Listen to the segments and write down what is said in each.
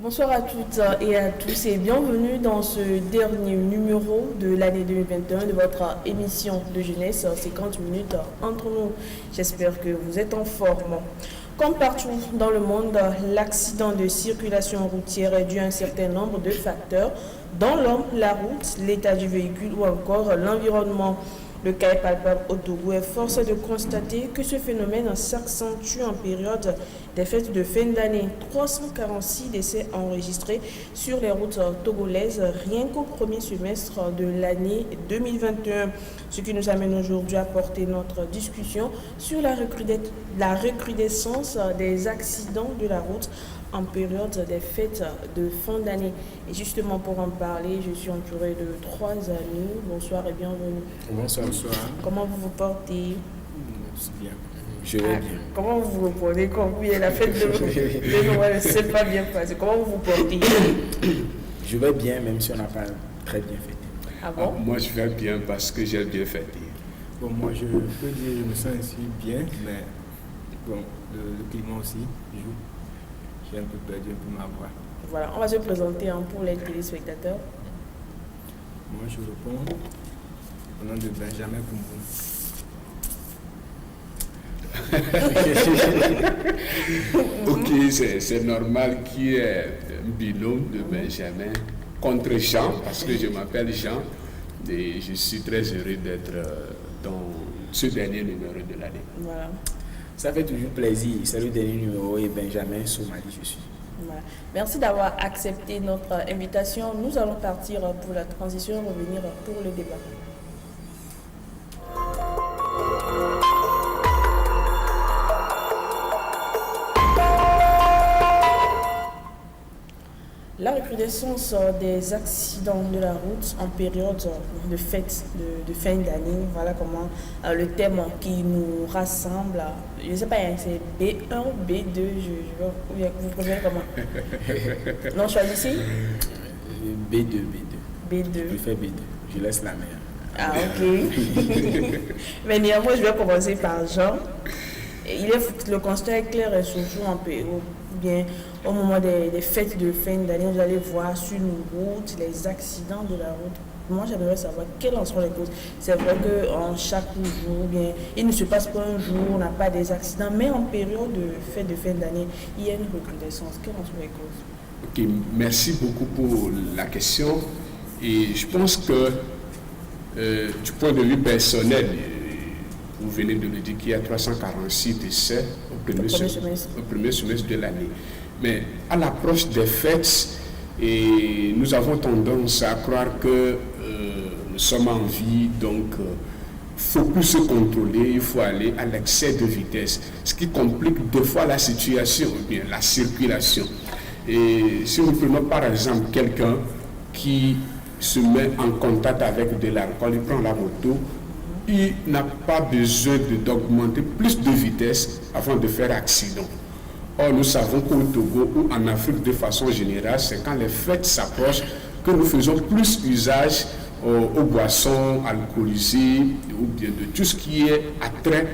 Bonsoir à toutes et à tous et bienvenue dans ce dernier numéro de l'année 2021 de votre émission de jeunesse 50 minutes entre nous. J'espère que vous êtes en forme. Comme partout dans le monde, l'accident de circulation routière est dû à un certain nombre de facteurs, dont l'homme, la route, l'état du véhicule ou encore l'environnement. Le cas est palpable au Togo et force est de constater que ce phénomène s'accentue en période des fêtes de fin d'année. 346 décès enregistrés sur les routes togolaises rien qu'au premier semestre de l'année 2021. Ce qui nous amène aujourd'hui à porter notre discussion sur la recrudescence des accidents de la route en période des fêtes de fin d'année. Et justement pour en parler, je suis entourée de trois amis. Bonsoir et bienvenue. Bonsoir. Comment vous vous portez? Bien. Je vais bien. Comment vous vous portez quand vous la fête de Noël, c'est pas bien passé. Comment vous vous portez? Je vais bien, même si on n'a pas très bien fêté. Ah bon? Moi, je vais bien parce que j'ai bien fêté. Bon, moi, je peux dire je me sens ainsi bien, mais bon, le climat aussi joue. J'ai un peu perdu un peu ma voix. Voilà, on va se présenter pour les téléspectateurs. Moi, je réponds au nom de Benjamin Koumboum. Ok, c'est normal qu'il y ait un binôme de Benjamin contre Jean, parce que je m'appelle Jean et je suis très heureux d'être dans ce dernier numéro de l'année. Voilà. Ça fait toujours plaisir. C'est le dernier numéro et Benjamin Soumali, je suis. Voilà. Merci d'avoir accepté notre invitation. Nous allons partir pour la transition et revenir pour le débat. La recrudescence des accidents de la route en période de fête de fin d'année, voilà comment le thème qui nous rassemble, je ne sais pas, c'est B1, B2, vous préférez comment? Non, choisissez B2. B2. Je préfère B2. Je laisse la mer. Ah, ok. Mais néanmoins, je vais commencer par Jean. Le constat est clair et surtout en période, bien au moment des fêtes de fin d'année, vous allez voir sur nos routes les accidents de la route. Moi, j'aimerais savoir quelles en sont les causes. C'est vrai qu'en chaque jour, bien, il ne se passe pas un jour où on n'a pas des accidents, mais en période de fête de fin d'année, il y a une recrudescence. Quelles en sont les causes? Ok, merci beaucoup pour la question. Et je pense que du point de vue personnel, vous venez de le dire qu'il y a 346 décès au premier semestre de l'année. Mais à l'approche des fêtes, nous avons tendance à croire que nous sommes en vie, donc il ne faut plus se contrôler, il faut aller à l'excès de vitesse, ce qui complique des fois la situation, ou bien la circulation. Et si nous prenons par exemple quelqu'un qui se met en contact avec de l'alcool, il prend la moto, il n'a pas besoin d'augmenter plus de vitesse avant de faire accident. Or, nous savons qu'au Togo ou en Afrique de façon générale, c'est quand les fêtes s'approchent que nous faisons plus usage aux boissons alcoolisées ou bien de tout ce qui est attrait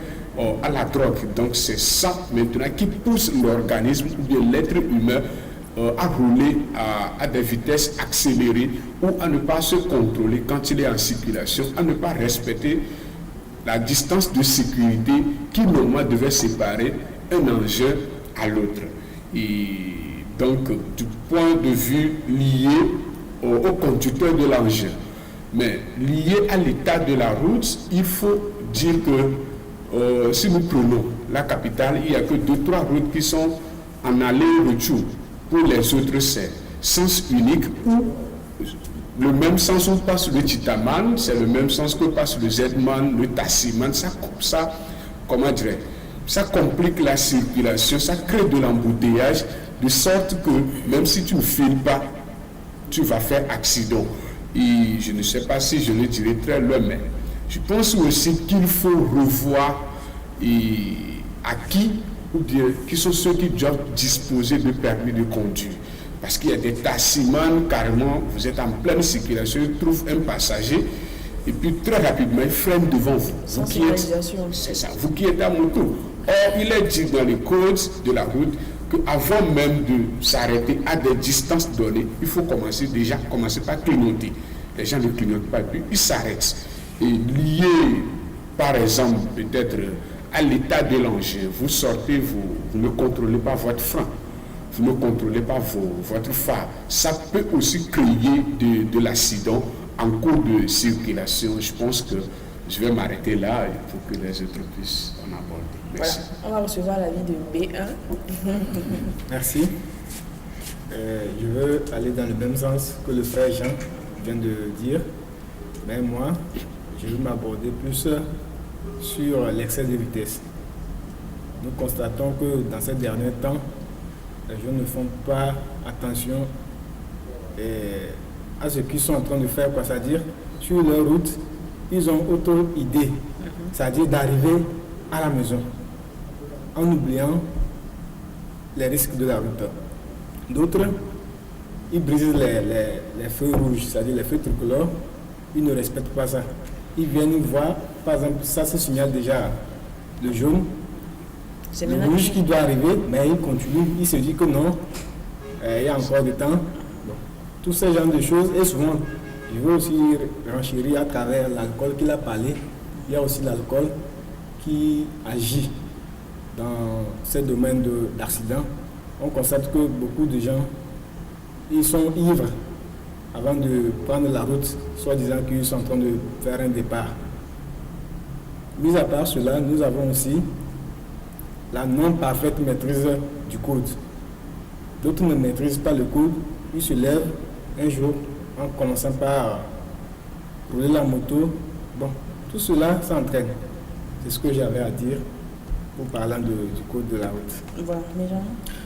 à la drogue. Donc, c'est ça maintenant qui pousse l'organisme ou bien l'être humain à rouler à des vitesses accélérées ou à ne pas se contrôler quand il est en circulation, à ne pas respecter la distance de sécurité qui normalement devait séparer un engin à l'autre. Et donc, du point de vue lié au conducteur de l'engin, mais lié à l'état de la route, il faut dire que si nous prenons la capitale, il n'y a que 2-3 routes qui sont en aller-retour. Pour les autres, c'est sens unique ou le même sens où passe le Titaman, c'est le même sens que passe le Zedman, le Tassiman, ça, comment dire, ça complique la circulation, ça crée de l'embouteillage, de sorte que même si tu ne files pas, tu vas faire accident. Et je ne sais pas si je le dirai très loin, mais je pense aussi qu'il faut revoir à qui sont ceux qui doivent disposer de permis de conduire. Parce qu'il y a des tassimans, carrément, vous êtes en pleine circulation, ils trouvent un passager, et puis très rapidement, ils freinent devant vous. Vous qui êtes à moto. Or, il est dit dans les codes de la route qu'avant même de s'arrêter à des distances données, il faut commencer par clignoter. Les gens ne clignotent pas, puis ils s'arrêtent. Et lié, par exemple, peut-être à l'état de l'engin, vous sortez, vous ne contrôlez pas votre frein, vous ne contrôlez pas votre phare. Ça peut aussi créer de l'accident en cours de circulation. Je pense que je vais m'arrêter là pour que les autres puissent en aborder. Merci. Voilà, on va recevoir l'avis de B1. Merci. Je veux aller dans le même sens que le frère Jean vient de dire, mais moi, je veux m'aborder plus sur l'excès de vitesse. Nous constatons que dans ces derniers temps, les gens ne font pas attention à ce qu'ils sont en train de faire, c'est-à-dire sur leur route, ils ont autre idée, c'est-à-dire d'arriver à la maison en oubliant les risques de la route. D'autres, ils brisent les feux rouges, c'est-à-dire les feux tricolores, ils ne respectent pas ça. Ils viennent voir, par exemple, ça se signale déjà le jaune, le rouge qui doit arriver, mais il continue, il se dit que non, il y a encore du temps. Bon, tous ces genres de choses, et souvent, je veux aussi renchérir à travers l'alcool qu'il a parlé, il y a aussi l'alcool qui agit dans ces domaines d'accident. On constate que beaucoup de gens, ils sont ivres avant de prendre la route, soit disant qu'ils sont en train de faire un départ. Mis à part cela, nous avons aussi la non-parfaite maîtrise du code. D'autres ne maîtrisent pas le code, ils se lèvent un jour en commençant par rouler la moto. Bon, tout cela s'entraîne. C'est ce que j'avais à dire pour parler du code de la route. Voilà, mais Jean,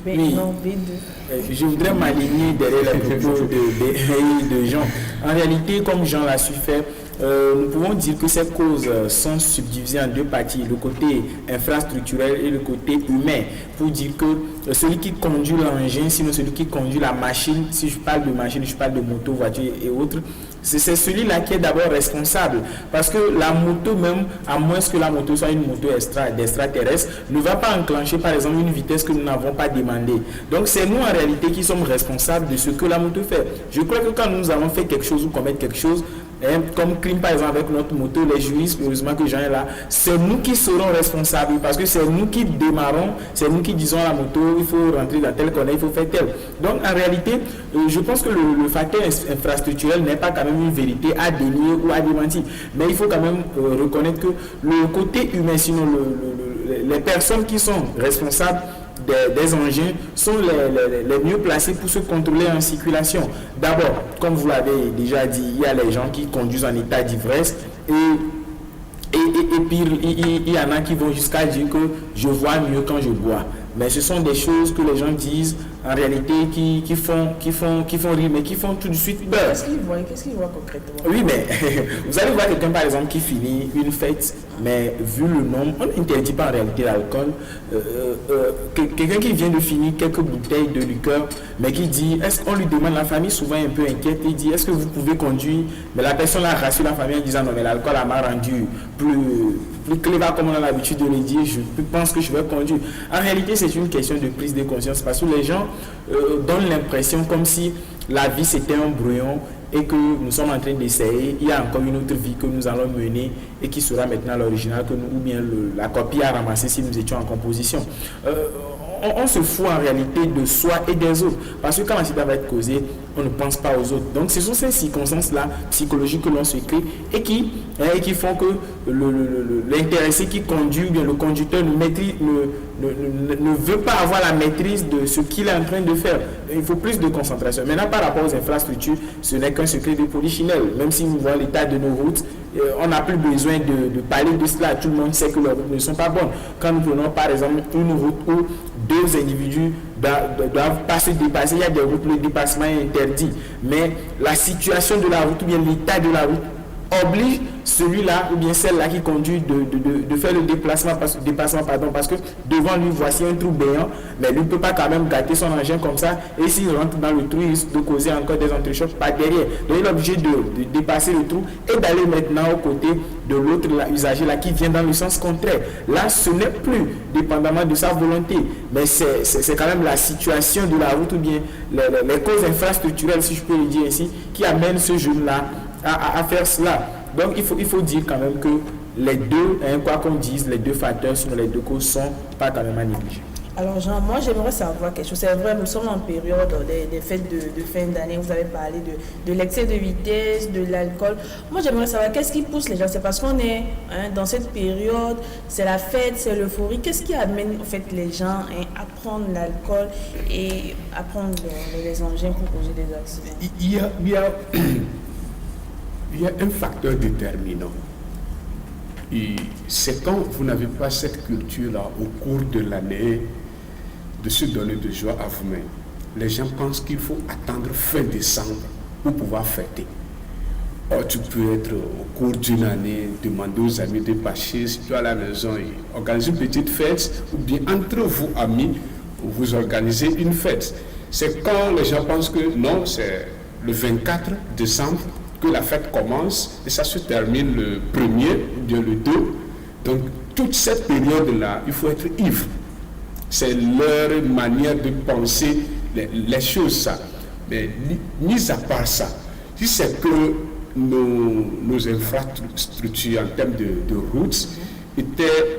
Oui. non, B2. Je voudrais m'aligner derrière les propos de Jean. En réalité, comme Jean l'a su faire, nous pouvons dire que ces causes sont subdivisées en deux parties, le côté infrastructurel et le côté humain, pour dire que celui qui conduit l'engin, sinon celui qui conduit la machine, si je parle de machine, je parle de moto, voiture et autres, c'est celui-là qui est d'abord responsable, parce que la moto même, à moins que la moto soit une moto d'extraterrestre, ne va pas enclencher par exemple une vitesse que nous n'avons pas demandée. Donc c'est nous en réalité qui sommes responsables de ce que la moto fait. Je crois que quand nous avons fait quelque chose ou commettre quelque chose, comme crime par exemple avec notre moto, les juristes, heureusement que Jean est là, c'est nous qui serons responsables parce que c'est nous qui démarrons, c'est nous qui disons à la moto, il faut rentrer dans tel corner, il faut faire tel. Donc en réalité, je pense que le facteur infrastructurel n'est pas quand même une vérité à dénier ou à démentir, mais il faut quand même reconnaître que le côté humain, sinon les personnes qui sont responsables des engins sont les mieux placés pour se contrôler en circulation. D'abord, comme vous l'avez déjà dit, il y a les gens qui conduisent en état d'ivresse et puis il y en a qui vont jusqu'à dire que je vois mieux quand je bois. Mais ce sont des choses que les gens disent en réalité qui font rire, mais qui font tout de suite peur. Qu'est-ce qu'ils voient concrètement? Oui, mais vous allez voir quelqu'un par exemple qui finit une fête, mais vu le nombre, on n'interdit pas en réalité l'alcool. Quelqu'un qui vient de finir quelques bouteilles de liqueur, mais qui dit, est-ce qu'on lui demande, la famille souvent un peu inquiète, il dit, est-ce que vous pouvez conduire? Mais la personne a rassure la famille en disant, non, mais l'alcool m'a rendu plus cléva comme on a l'habitude de le dire, je pense que je vais conduire. En réalité, c'est une question de prise de conscience parce que les gens donnent l'impression comme si la vie c'était un brouillon et que nous sommes en train d'essayer, il y a encore une autre vie que nous allons mener et qui sera maintenant l'original que nous, ou bien la copie à ramasser si nous étions en composition. On se fout en réalité de soi et des autres parce que quand l'accident va être causé, on ne pense pas aux autres. Donc ce sont ces circonstances-là psychologiques que l'on se crée et qui font que l'intéressé qui conduit, ou bien le conducteur ne veut pas avoir la maîtrise de ce qu'il est en train de faire. Il faut plus de concentration. Maintenant, par rapport aux infrastructures, ce n'est qu'un secret de polichinelle. Même si nous voyons l'état de nos routes, on n'a plus besoin de parler de cela. Tout le monde sait que les routes ne sont pas bonnes. Quand nous prenons par exemple une route où deux individus doivent pas se dépasser, il y a des routes où le dépassement est interdit. Mais la situation de la route ou bien l'état de la route oblige celui-là ou bien celle-là qui conduit de faire le dépassement parce que devant lui voici un trou béant, mais lui ne peut pas quand même gâter son engin comme ça, et s'il rentre dans le trou il risque de causer encore des entrechocs par derrière. Donc il est obligé de dépasser le trou et d'aller maintenant aux côtés de l'autre usager là qui vient dans le sens contraire. Là, ce n'est plus dépendamment de sa volonté, mais c'est quand même la situation de la route ou bien les causes infrastructurelles, si je peux le dire ainsi, qui amènent ce jeune-là à faire cela. Donc il faut dire quand même que les deux, quoi qu'on dise, les deux facteurs, sinon les deux causes sont pas quand même à négliger. Alors Jean, moi j'aimerais savoir quelque chose. C'est vrai, nous sommes en période des fêtes de fin d'année. Vous avez parlé de l'excès de vitesse, de l'alcool. Moi j'aimerais savoir qu'est-ce qui pousse les gens. C'est parce qu'on est dans cette période, c'est la fête, c'est l'euphorie. Qu'est-ce qui amène en fait les gens à prendre l'alcool et à prendre les engins pour causer des accidents? Il y a un facteur déterminant. Et c'est quand vous n'avez pas cette culture-là au cours de l'année de se donner de joie à vous-même. Les gens pensent qu'il faut attendre fin décembre pour pouvoir fêter. Or, tu peux être au cours d'une année, demander aux amis de passer, si tu es à la maison, et organiser une petite fête, ou bien entre vous, amis, vous organisez une fête. C'est quand les gens pensent que non, c'est le 24 décembre que la fête commence et ça se termine le 1er ou bien le 2. Donc, toute cette période-là, il faut être ivre. C'est leur manière de penser les choses, ça. Mais mis à part ça, si c'est que nos infrastructures en termes de routes étaient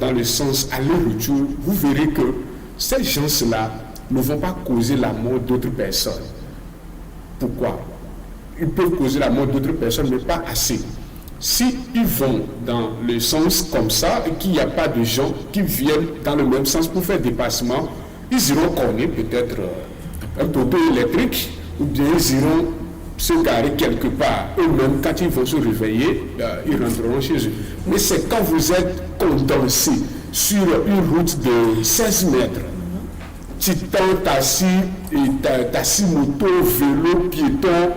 dans le sens aller-retour, vous verrez que ces gens-là ne vont pas causer la mort d'autres personnes. Pourquoi? Ils peuvent causer la mort d'autres personnes, mais pas assez. Si ils vont dans le sens comme ça, et qu'il n'y a pas de gens qui viennent dans le même sens pour faire dépassement, ils iront cogner peut-être un poteau électrique, ou bien ils iront se garer quelque part. Eux-mêmes, quand ils vont se réveiller, ils rentreront chez eux. Mais c'est quand vous êtes condensé sur une route de 16 mètres, titan, tassi, moto, vélo, piéton,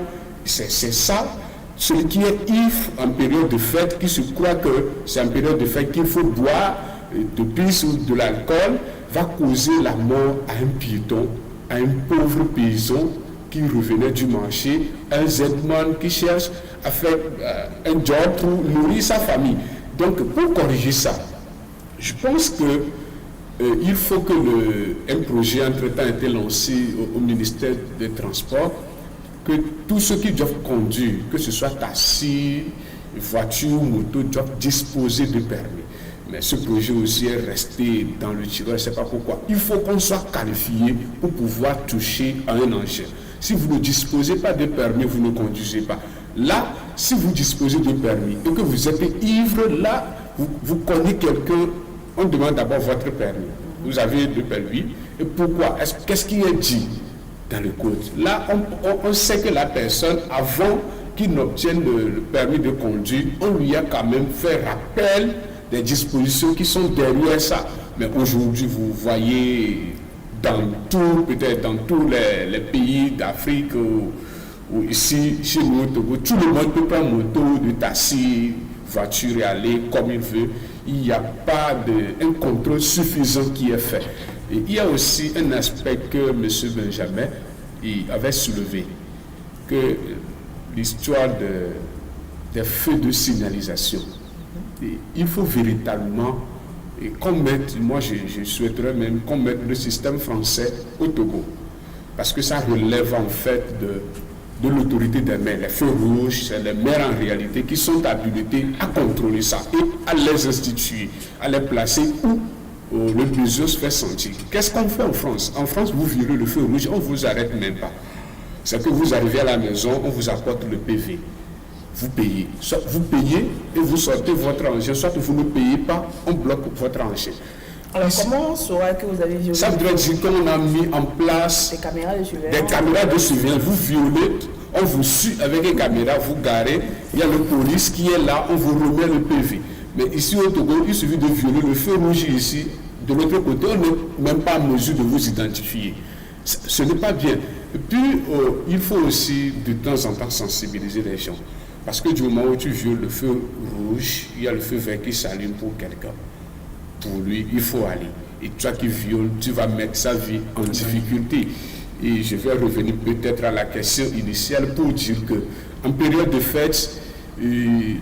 c'est ça. Celui qui est ivre en période de fête, qui se croit que c'est en période de fête qu'il faut boire de pisse ou de l'alcool, va causer la mort à un piéton, à un pauvre paysan qui revenait du marché, un Z-man qui cherche à faire un job pour nourrir sa famille. Donc, pour corriger ça, je pense que il faut que un projet entre-temps ait été lancé au ministère des Transports, que tous ceux qui doivent conduire, que ce soit taxi, voiture, moto, doivent disposer de permis. Mais ce projet aussi est resté dans le tiroir, je ne sais pas pourquoi. Il faut qu'on soit qualifié pour pouvoir toucher à un engin. Si vous ne disposez pas de permis, vous ne conduisez pas. Là, si vous disposez de permis et que vous êtes ivre, là, vous connaissez quelqu'un, on demande d'abord votre permis. Vous avez le permis. Et pourquoi? Qu'est-ce qui est dit dans le code? Là, on sait que la personne, avant qu'il n'obtienne le permis de conduire, on lui a quand même fait rappel des dispositions qui sont derrière ça. Mais aujourd'hui, vous voyez peut-être dans tous les pays d'Afrique ou ici, chez nous, au Togo, tout le monde peut prendre moto, de taxi, voiture et aller comme il veut. Il n'y a pas un contrôle suffisant qui est fait. Et il y a aussi un aspect que M. Benjamin avait soulevé, que l'histoire des feux de signalisation. Et il faut véritablement moi je souhaiterais même qu'on mette le système français au Togo, parce que ça relève en fait de l'autorité des maires. Les feux rouges, c'est les maires en réalité qui sont habilités à contrôler ça et à les instituer, à les placer où le besoin se fait sentir. Qu'est-ce qu'on fait en France? En France, vous violez le feu rouge, on ne vous arrête même pas. C'est que vous arrivez à la maison, on vous apporte le PV. Vous payez. Soit vous payez et vous sortez votre engin, soit vous ne payez pas, on bloque votre engin. Alors, comment on saura que vous avez violé? Ça voudrait dire qu'on a mis en place des caméras de surveillance. Des caméras de surveillance. Vous violez, on vous suit avec les caméras, vous garez, il y a le police qui est là, on vous remet le PV. Mais ici au Togo, il suffit de violer le feu rouge ici. De l'autre côté, on n'est même pas en mesure de vous identifier. Ce n'est pas bien. Et puis, il faut aussi de temps en temps sensibiliser les gens. Parce que du moment où tu violes le feu rouge, il y a le feu vert qui s'allume pour quelqu'un. Pour lui, il faut aller. Et toi qui violes, tu vas mettre sa vie en difficulté. Et je vais revenir peut-être à la question initiale pour dire que en période de fête,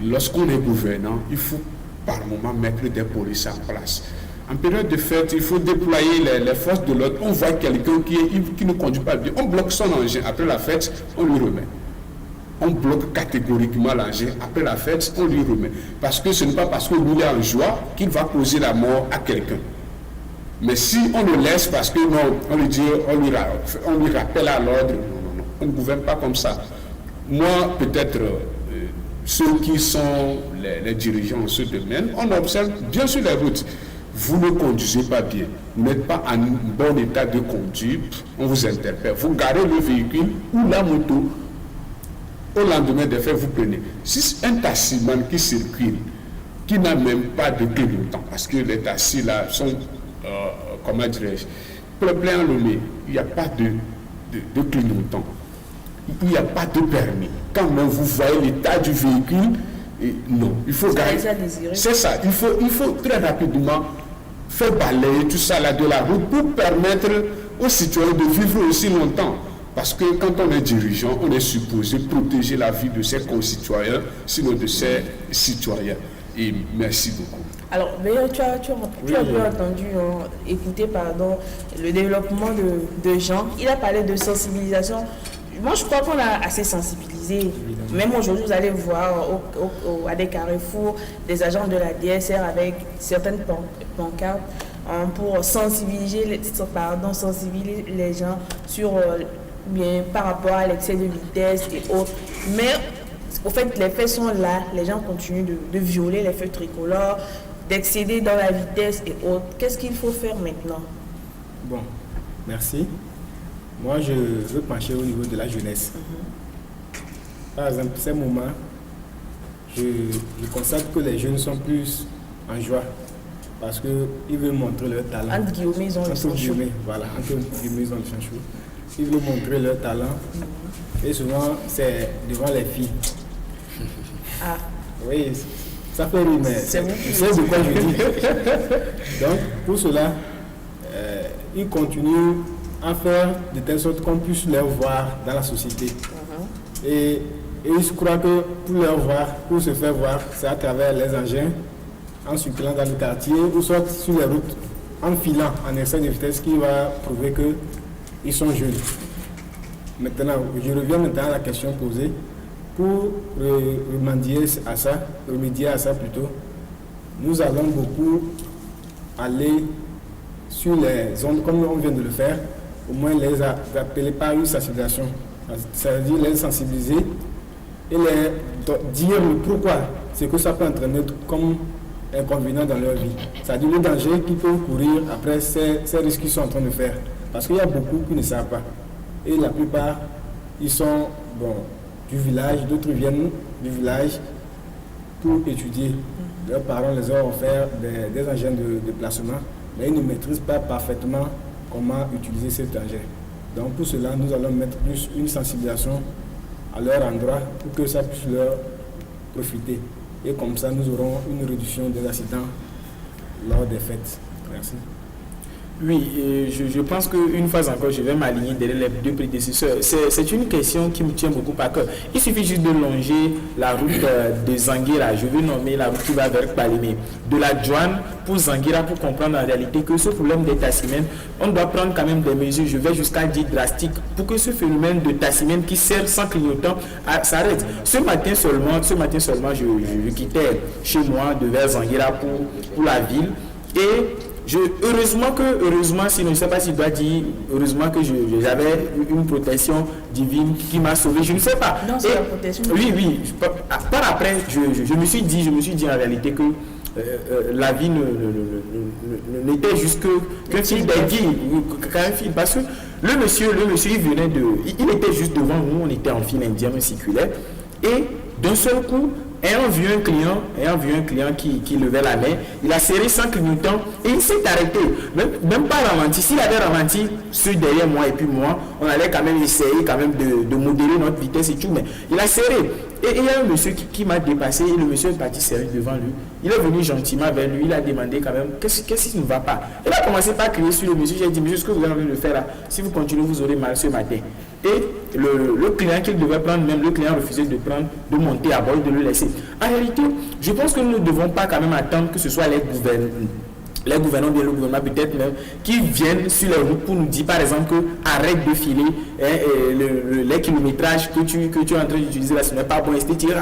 lorsqu'on est gouvernant, il faut par moment mettre des polices en place. En période de fête, il faut déployer les forces de l'ordre. On voit quelqu'un qui ne conduit pas bien, on bloque son engin. Après la fête, on lui remet. On bloque catégoriquement l'engin. Après la fête, on lui remet. Parce que ce n'est pas parce que lui est en joie qu'il va causer la mort à quelqu'un. Mais si on le laisse parce que non, on lui rappelle à l'ordre, non, on ne gouverne pas comme ça. Moi, peut-être, ceux qui sont les dirigeants en ce domaine, on observe bien sur les routes. Vous ne conduisez pas bien, vous n'êtes pas en bon état de conduite, on vous interpelle. Vous garez le véhicule ou la moto, au lendemain des faits, vous prenez. Si c'est un taximan qui circule, qui n'a même pas de clignotant, parce que les taxis là sont, comment dirais-je, plein enlumés, il n'y a pas de clignotant, il n'y a pas de permis. Quand même vous voyez l'état du véhicule, non, il faut garder. C'est ça, il faut très rapidement faire balayer tout ça là de la route pour permettre aux citoyens de vivre aussi longtemps. Parce que quand on est dirigeant, on est supposé protéger la vie de ses concitoyens, sinon de ses citoyens. Et merci beaucoup. Alors, mais tu as bien entendu, écouter le développement de Jean. Il a parlé de sensibilisation. Moi, je crois qu'on a assez sensibilisé. Même aujourd'hui, vous allez voir à des carrefours des agents de la DSR avec certaines pancartes pour sensibiliser les gens sur par rapport à l'excès de vitesse et autres. Mais au fait, les faits sont là. Les gens continuent de violer les feux tricolores, d'excéder dans la vitesse et autres. Qu'est-ce qu'il faut faire maintenant? Bon, merci. Moi, je veux pencher au niveau de la jeunesse. Par exemple, ces moments, je constate que les jeunes sont plus en joie parce qu'ils veulent montrer leur talent. Entre guillemets, ils ont le sang chaud. Voilà, entre guillemets, ils ont le sang chaud. Ils veulent montrer leur talent et souvent, c'est devant les filles. Ah. Oui, ça fait rire, mais c'est de quoi je dis. Donc, pour cela, ils continuent à faire de telle sorte qu'on puisse les voir dans la société. Et je crois que pour se faire voir, c'est à travers les engins, en circulant dans le quartier, ou soit sur les routes, en filant, en excès de vitesse, qui va prouver qu'ils sont jeunes. Maintenant, je reviens maintenant à la question posée. Pour remédier à ça plutôt, nous allons beaucoup aller sur les zones, comme on vient de le faire, au moins les appeler par une sensibilisation. C'est-à-dire les sensibiliser et les dire le pourquoi, ce que ça peut entraîner comme inconvénient dans leur vie. C'est-à-dire le danger qu'ils peuvent courir après ces risques qu'ils sont en train de faire. Parce qu'il y a beaucoup qui ne savent pas. Et la plupart, ils sont du village, d'autres viennent du village pour étudier. Leurs parents les ont offert des engins de placement, mais ils ne maîtrisent pas parfaitement comment utiliser cet engin. Donc pour cela, nous allons mettre plus une sensibilisation à leur endroit pour que ça puisse leur profiter. Et comme ça, nous aurons une réduction des accidents lors des fêtes. Merci. Oui, je pense qu'une fois encore, je vais m'aligner derrière les deux prédécesseurs. C'est une question qui me tient beaucoup à cœur. Il suffit juste de longer la route de Zanguira, je veux nommer la route qui va vers Palimé, de la Douane pour Zanguira pour comprendre en réalité que ce problème des tassimènes, on doit prendre quand même des mesures, je vais jusqu'à dire drastiques, pour que ce phénomène de tassimène qui sert sans clignotant s'arrête. Ce matin seulement, je quittais chez moi de vers Zanguira pour la ville et heureusement, sinon je ne sais pas si je dois dire, heureusement que j'avais une protection divine qui m'a sauvé, je ne sais pas. Non, c'est la protection. Oui, par après, je me suis dit en réalité que la vie n'était juste qu'un fil d'aiguille, qu'un fil, parce que le monsieur, il était juste devant nous, on était en file indien, on circulait, et d'un seul coup, ayant vu un client qui levait la main, il a serré sans clignotant et il s'est arrêté. Même pas ralenti. S'il avait ralenti, ceux derrière moi et puis moi, on allait quand même essayer de modérer notre vitesse et tout, mais il a serré. Et il y a un monsieur qui m'a dépassé et le monsieur est parti serrer devant lui. Il est venu gentiment vers lui, il a demandé quand même qu'est-ce qui ne va pas. Il a commencé par crier sur le monsieur. J'ai dit, monsieur, ce que vous êtes en train de faire là, si vous continuez, vous aurez mal ce matin. Et le client qu'il devait prendre, même le client refusait de prendre, de monter à bord, de le laisser. En réalité, je pense que nous ne devons pas quand même attendre que ce soit les gouvernants, bien le gouvernement peut-être même, qui viennent sur les routes pour nous dire par exemple que arrête de filer les kilométrages que tu es en train d'utiliser là, ce n'est pas bon, etc.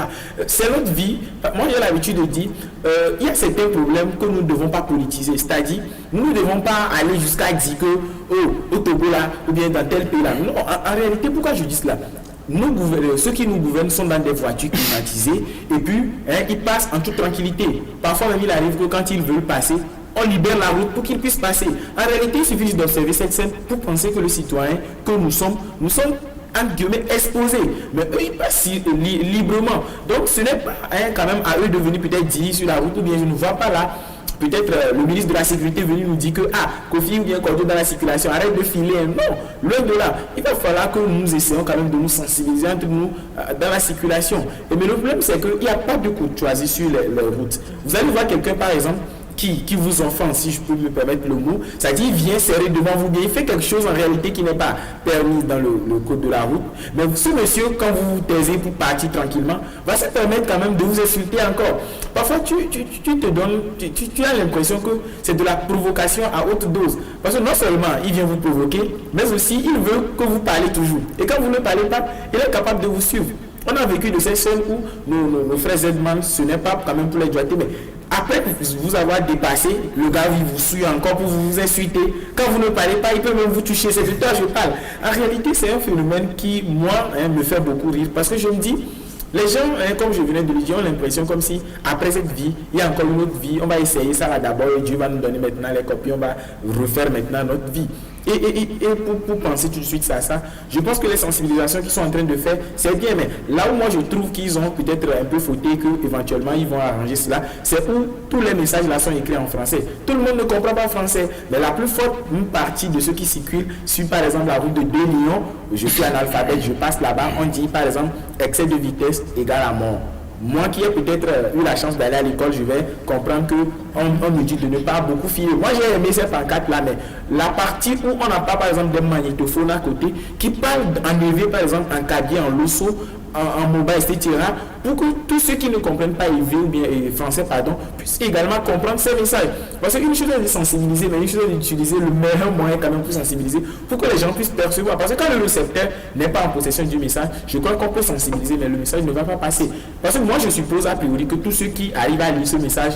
C'est notre vie. Moi j'ai l'habitude de dire, il y a certains problèmes que nous ne devons pas politiser, c'est-à-dire nous ne devons pas aller jusqu'à dire que au Togo là, ou bien dans tel pays là. Non, en réalité, pourquoi je dis cela? Ceux qui nous gouvernent sont dans des voitures climatisées et puis ils passent en toute tranquillité. Parfois même il arrive que quand ils veulent passer, on libère la route pour qu'ils puissent passer. En réalité, il suffit d'observer cette scène pour penser que le citoyen que nous sommes entre guillemets exposés. Mais eux, ils passent librement. Donc ce n'est pas quand même à eux de venir peut-être dire sur la route ou bien je ne vois pas là. Peut-être le ministre de la Sécurité est venu nous dire que Kofi ou bien Kordo dans la circulation, arrête de filer. Non, loin de là. Il va falloir que nous essayons quand même de nous sensibiliser entre nous dans la circulation. Mais le problème, c'est qu'il n'y a pas de courtoisie sur les routes. Vous allez voir quelqu'un, par exemple, qui vous offense, si je peux me permettre le mot, c'est-à-dire il vient serrer devant vous, bien il fait quelque chose en réalité qui n'est pas permis dans le code de la route. Mais ce monsieur, quand vous vous taisez pour partir tranquillement, va se permettre quand même de vous insulter encore. Parfois, tu as l'impression que c'est de la provocation à haute dose. Parce que non seulement il vient vous provoquer, mais aussi il veut que vous parlez toujours. Et quand vous ne parlez pas, il est capable de vous suivre. On a vécu de ces scènes où nos frères Zedman, ce n'est pas quand même pour les doigtés, mais après vous avoir dépassé, le gars il vous suit encore pour vous insulter. Quand vous ne parlez pas, il peut même vous toucher. C'est de toi je parle. En réalité, c'est un phénomène qui, moi, me fait beaucoup rire. Parce que je me dis, les gens, comme je venais de le dire, ont l'impression comme si, après cette vie, il y a encore une autre vie. On va essayer ça là d'abord et Dieu va nous donner maintenant les copies. On va refaire maintenant notre vie. Et pour penser tout de suite à ça, je pense que les sensibilisations qu'ils sont en train de faire, c'est bien, mais là où moi je trouve qu'ils ont peut-être un peu fauté, qu'éventuellement ils vont arranger cela, c'est où tous les messages là sont écrits en français. Tout le monde ne comprend pas français, mais la plus forte partie de ceux qui circulent sur par exemple la route de 2 Lions, je suis analphabète, je passe là-bas, on dit par exemple excès de vitesse égale à mort. Moi qui ai peut-être eu la chance d'aller à l'école, je vais comprendre qu'on me dit de ne pas beaucoup filer. Moi j'ai aimé ces pancartes là, mais la partie où on n'a pas par exemple des magnétophones à côté qui parlent en EV par exemple, en cabier, en losso, en mobile, etc. pour que tous ceux qui ne comprennent pas EV ou bien français, puissent également comprendre ces messages. Parce qu'une chose est de sensibiliser, mais une chose est d'utiliser le meilleur moyen quand même pour sensibiliser, pour que les gens puissent percevoir. Parce que quand le récepteur n'est pas en possession du message, je crois qu'on peut sensibiliser, mais le message ne va pas passer. Parce que moi, je suppose a priori que tous ceux qui arrivent à lire ce message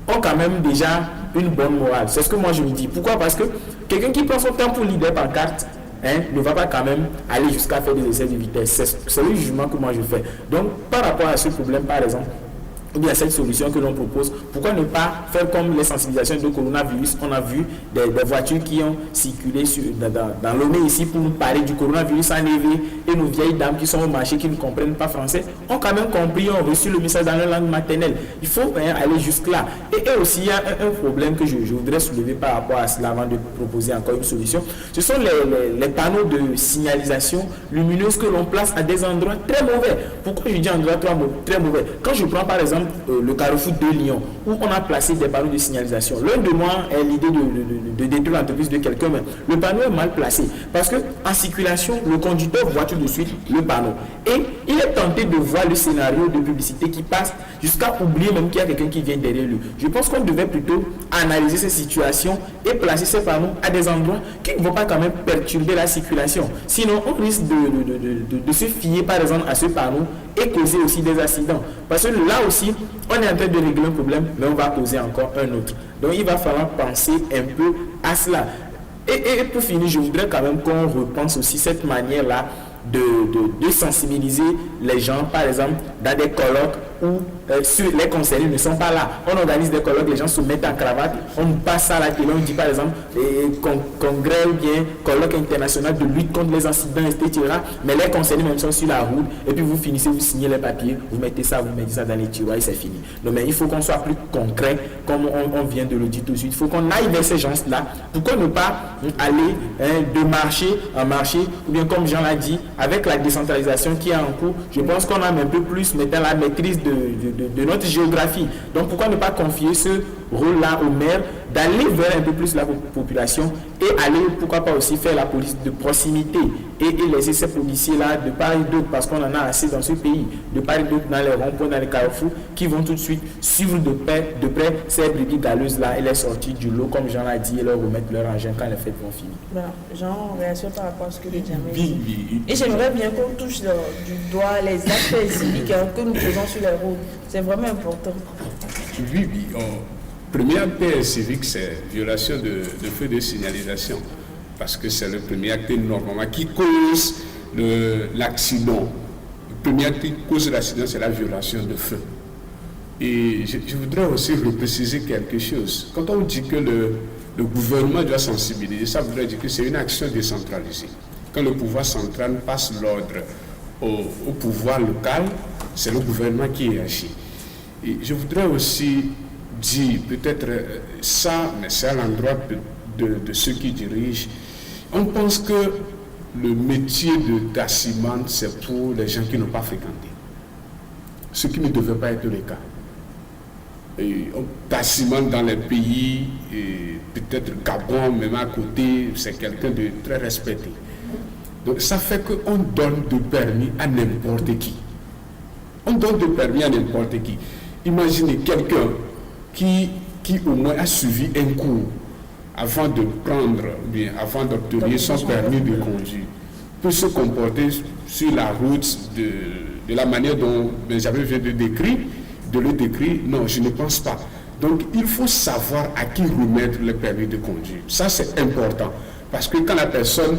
ont quand même déjà une bonne morale. C'est ce que moi je me dis. Pourquoi? Parce que quelqu'un qui prend son temps pour lire des pancartes, ne va pas quand même aller jusqu'à faire des essais de vitesse. C'est le jugement que moi je fais. Donc, par rapport à ce problème, par exemple, ou bien cette solution que l'on propose, pourquoi ne pas faire comme les sensibilisations de coronavirus? On a vu des voitures qui ont circulé dans Lomé ici pour nous parler du coronavirus en EV, et nos vieilles dames qui sont au marché, qui ne comprennent pas français, ont quand même compris, ont reçu le message dans leur langue maternelle. Il faut aller jusque-là. Et aussi, il y a un problème que je voudrais soulever par rapport à cela avant de proposer encore une solution. Ce sont les panneaux de signalisation lumineuse que l'on place à des endroits très mauvais. Pourquoi je dis endroits très mauvais? Quand je prends par exemple le carrefour de Lyon, où on a placé des panneaux de signalisation. L'un de moi est l'idée de détruire l'entreprise de quelqu'un, mais le panneau est mal placé. Parce qu'en circulation, le conducteur voit tout de suite le panneau. Et il est tenté de voir le scénario de publicité qui passe jusqu'à oublier même qu'il y a quelqu'un qui vient derrière lui. Je pense qu'on devait plutôt analyser ces situations et placer ces panneaux à des endroits qui ne vont pas quand même perturber la circulation. Sinon, on risque de se fier par exemple à ce panneau et causer aussi des accidents. Parce que là aussi, on est en train de régler un problème, mais on va causer encore un autre. Donc il va falloir penser un peu à cela. Et pour finir, je voudrais quand même qu'on repense aussi cette manière-là de sensibiliser les gens, par exemple, dans des colloques où les concernés ne sont pas là. On organise des colloques, les gens se mettent en cravate, on passe à la télé, on dit par exemple congrès ou bien colloque international de lutte contre les incidents, etc. Mais les concernés même sont sur la route et puis vous finissez, vous signez les papiers, vous mettez ça dans les tiroirs et c'est fini. Donc, mais il faut qu'on soit plus concret, comme on vient de le dire tout de suite. Il faut qu'on aille vers ces gens-là. Pourquoi ne pas aller de marché en marché, ou bien comme Jean l'a dit, avec la décentralisation qui est en cours, je pense qu'on a un peu plus maintenant la maîtrise de notre géographie. Donc pourquoi ne pas confier ce rôle-là au maire, d'aller vers un peu plus la population et aller, pourquoi pas aussi faire la police de proximité et laisser ces policiers-là de part et d'autre, parce qu'on en a assez dans ce pays, de part et d'autre dans les ronds-points, dans les carrefours, qui vont tout de suite suivre de près ces brebis galeuses-là et les sortir du lot, comme Jean l'a dit, et leur remettre leur engin quand les fêtes vont finir. Voilà, Jean, réaction par rapport à ce que les Jamais Oui, dit. oui. Et j'aimerais bien qu'on touche du doigt les actes civiques que nous faisons sur les routes. C'est vraiment important. Oui. Premier acte civique, c'est violation de feu de signalisation. Parce que c'est le premier acte normalement qui cause l'accident. Le premier acte qui cause l'accident, c'est la violation de feu. Et je voudrais aussi repréciser quelque chose. Quand on dit que le gouvernement doit sensibiliser, ça voudrait dire que c'est une action décentralisée. Quand le pouvoir central passe l'ordre au pouvoir local, c'est le gouvernement qui agit. Et je voudrais aussi dire, peut-être ça, mais c'est à l'endroit de ceux qui dirigent, on pense que le métier de taximan, c'est pour les gens qui n'ont pas fréquenté. Ce qui ne devait pas être le cas. Taximan dans les pays, peut-être Gabon, même à côté, c'est quelqu'un de très respecté. Donc ça fait qu'on donne de permis à n'importe qui. On donne de permis à n'importe qui. Imaginez quelqu'un qui au moins a suivi un cours avant de prendre, bien avant d'obtenir son permis de conduire, peut se comporter sur la route de la manière dont Benjamin vient de le décrire. Non, je ne pense pas. Donc il faut savoir à qui remettre le permis de conduire. Ça c'est important. Parce que quand la personne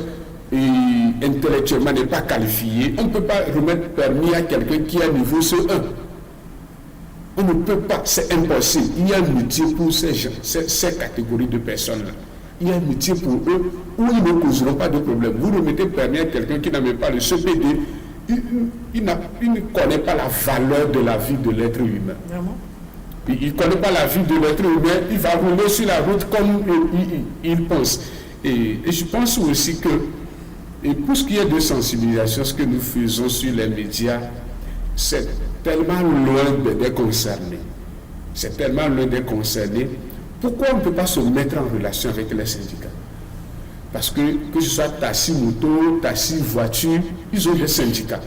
intellectuellement n'est pas qualifiée, on ne peut pas remettre le permis à quelqu'un qui a niveau C1. On ne peut pas, c'est impossible. Il y a un métier pour ces catégories de personnes-là. Il y a un métier pour eux où ils ne causeront pas de problème. Vous remettez le permis à quelqu'un qui n'a même pas le CPD, il ne connaît pas la valeur de la vie de l'être humain. Vraiment? Il ne connaît pas la vie de l'être humain, il va rouler sur la route comme il pense. Et je pense aussi que, et pour ce qui est de sensibilisation, ce que nous faisons sur les médias, c'est tellement loin des concernés. C'est tellement loin des concernés. Pourquoi on ne peut pas se mettre en relation avec les syndicats? Parce que ce soit taxi moto, taxi voiture, ils ont des syndicats.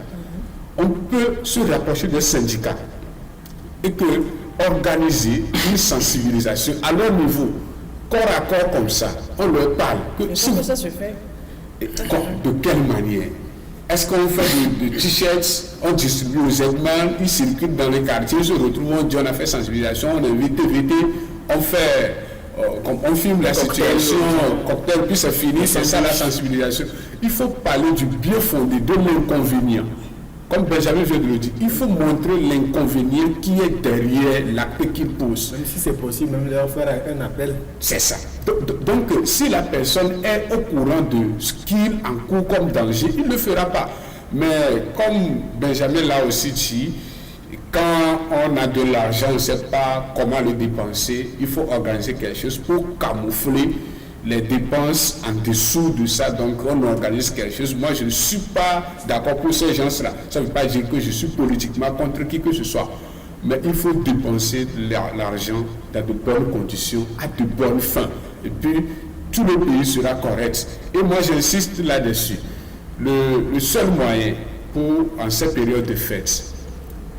On peut se rapprocher des syndicats et organiser une sensibilisation à leur niveau, corps à corps comme ça. On leur parle. Que ça se fait? De quelle manière? Est-ce qu'on fait des t-shirts, on distribue aux aidements, ils circulent dans les quartiers, se retrouvent, on dit on a fait sensibilisation, on invite TVT, on fait, on filme la situation, cocktail, puis c'est fini, c'est ça la sensibilisation. Il faut parler du bien fondé, de l'inconvénient. Comme Benjamin vient de le dire, il faut montrer l'inconvénient qui est derrière l'acte qu'il pose. Même si c'est possible, même leur faire un appel. C'est ça. Donc, si la personne est au courant de ce qu'il encourt comme danger, il ne le fera pas. Mais comme Benjamin l'a aussi dit, quand on a de l'argent, on ne sait pas comment le dépenser, il faut organiser quelque chose pour camoufler les dépenses en dessous de ça. Donc on organise quelque chose. Moi je ne suis pas d'accord pour ces gens-là. Ça ne veut pas dire que je suis politiquement contre qui que ce soit. Mais il faut dépenser l'argent dans de bonnes conditions, à de bonnes fins. Et puis tout le pays sera correct. Et moi j'insiste là-dessus. Le seul moyen pour, en cette période de fête,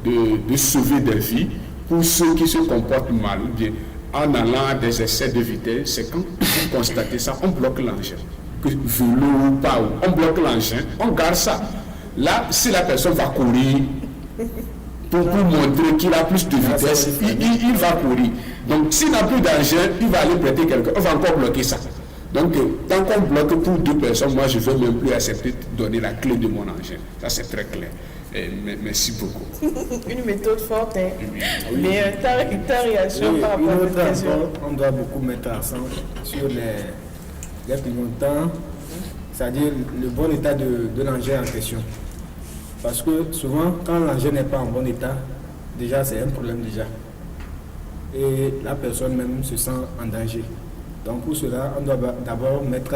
de sauver des vies, pour ceux qui se comportent mal, ou bien en allant à des excès de vitesse, c'est quand vous constatez ça, on bloque l'engin. Que vélo ou pas, on bloque l'engin, on garde ça. Là, si la personne va courir pour montrer qu'il a plus de vitesse, il va courir. Donc, s'il n'a plus d'engin, il va aller prêter quelqu'un, on va encore bloquer ça. Donc, tant qu'on bloque pour deux personnes, moi, je ne veux même plus accepter de donner la clé de mon engin. Ça, c'est très clair. Merci beaucoup. Une méthode forte, hein. Oui. Mais ta réaction Et par une rapport à autre cette question? encore, on doit beaucoup mettre l'accent sur les clignotants, c'est-à-dire le bon état de l'engin en question. Parce que souvent, quand l'engin n'est pas en bon état, déjà c'est un problème déjà. Et la personne même se sent en danger. Donc pour cela, on doit d'abord mettre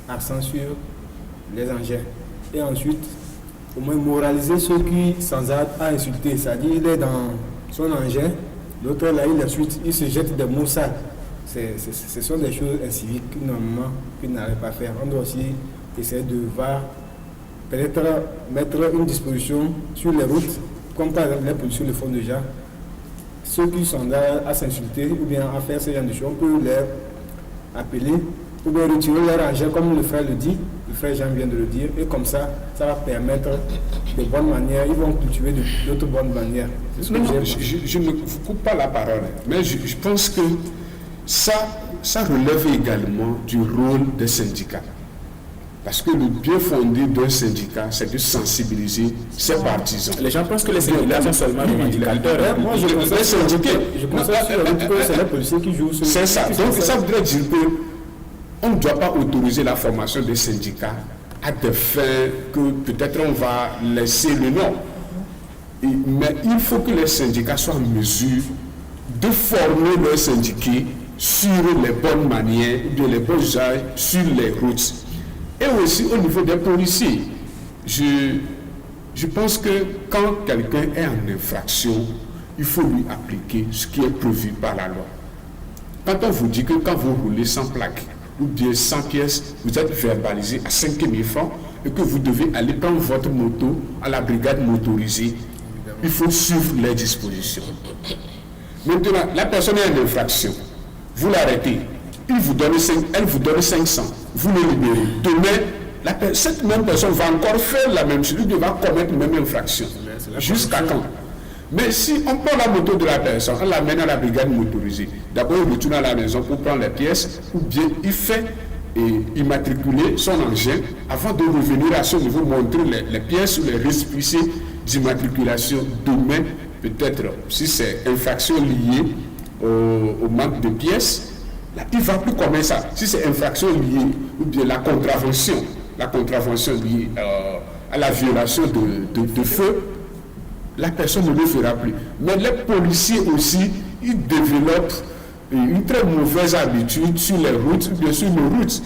accent sur les engins. Et ensuite, au moins moraliser ceux qui sans arrêt à insulter. C'est-à-dire il est dans son engin, l'autre là il insulte, il se jette des mots sales. Ce sont des choses inciviques que normalement qu'il n'arrive pas à faire. On doit aussi essayer de voir, peut-être mettre une disposition sur les routes, comme par exemple les policiers le font déjà. Ceux qui sont là à s'insulter ou bien à faire ce genre de choses, on peut les appeler ou bien retirer leur engin comme le frère le dit, le frère Jean vient de le dire, et comme ça va permettre de bonnes manières, ils vont cultiver d'autres bonnes manières. C'est ce que Non, j'ai je ne vous coupe pas la parole, mais je pense que ça relève également du rôle des syndicats. Parce que le bien fondé d'un syndicat, c'est de sensibiliser ses partisans. Les gens pensent que les syndicats sont seulement des indicateurs. Moi, je pense que c'est les policiers qui jouent. C'est ça. Donc, ça voudrait dire qu'on ne doit pas autoriser la formation des syndicats à des fins que peut-être on va laisser le nom. Mais il faut que les syndicats soient en mesure de former leurs syndiqués sur les bonnes manières, de les bons usages sur les routes. Et aussi au niveau des policiers. Je pense que quand quelqu'un est en infraction, il faut lui appliquer ce qui est prévu par la loi. Quand on vous dit que quand vous roulez sans plaque ou bien sans pièces, vous êtes verbalisé à 5 000 francs et que vous devez aller prendre votre moto à la brigade motorisée, il faut suivre les dispositions. Maintenant, la personne est en infraction. Vous l'arrêtez. Elle vous donne 500. Vous le libérez. Demain, cette même personne va encore faire la même chose. Elle va commettre la même infraction. Jusqu'à quand? Mais si on prend la moto de la personne, on l'amène à la brigade motorisée, d'abord il retourne à la maison pour prendre les pièces, ou bien il fait immatriculer son engin avant de revenir à ce niveau, montrer les pièces ou les récépissés d'immatriculation. Demain, peut-être, si c'est infraction liée au manque de pièces, là, il ne va plus comme ça. Si c'est infraction liée, ou bien la contravention liée à la violation de feu, la personne ne le fera plus. Mais les policiers aussi, ils développent une très mauvaise habitude sur les routes, bien sûr nos routes.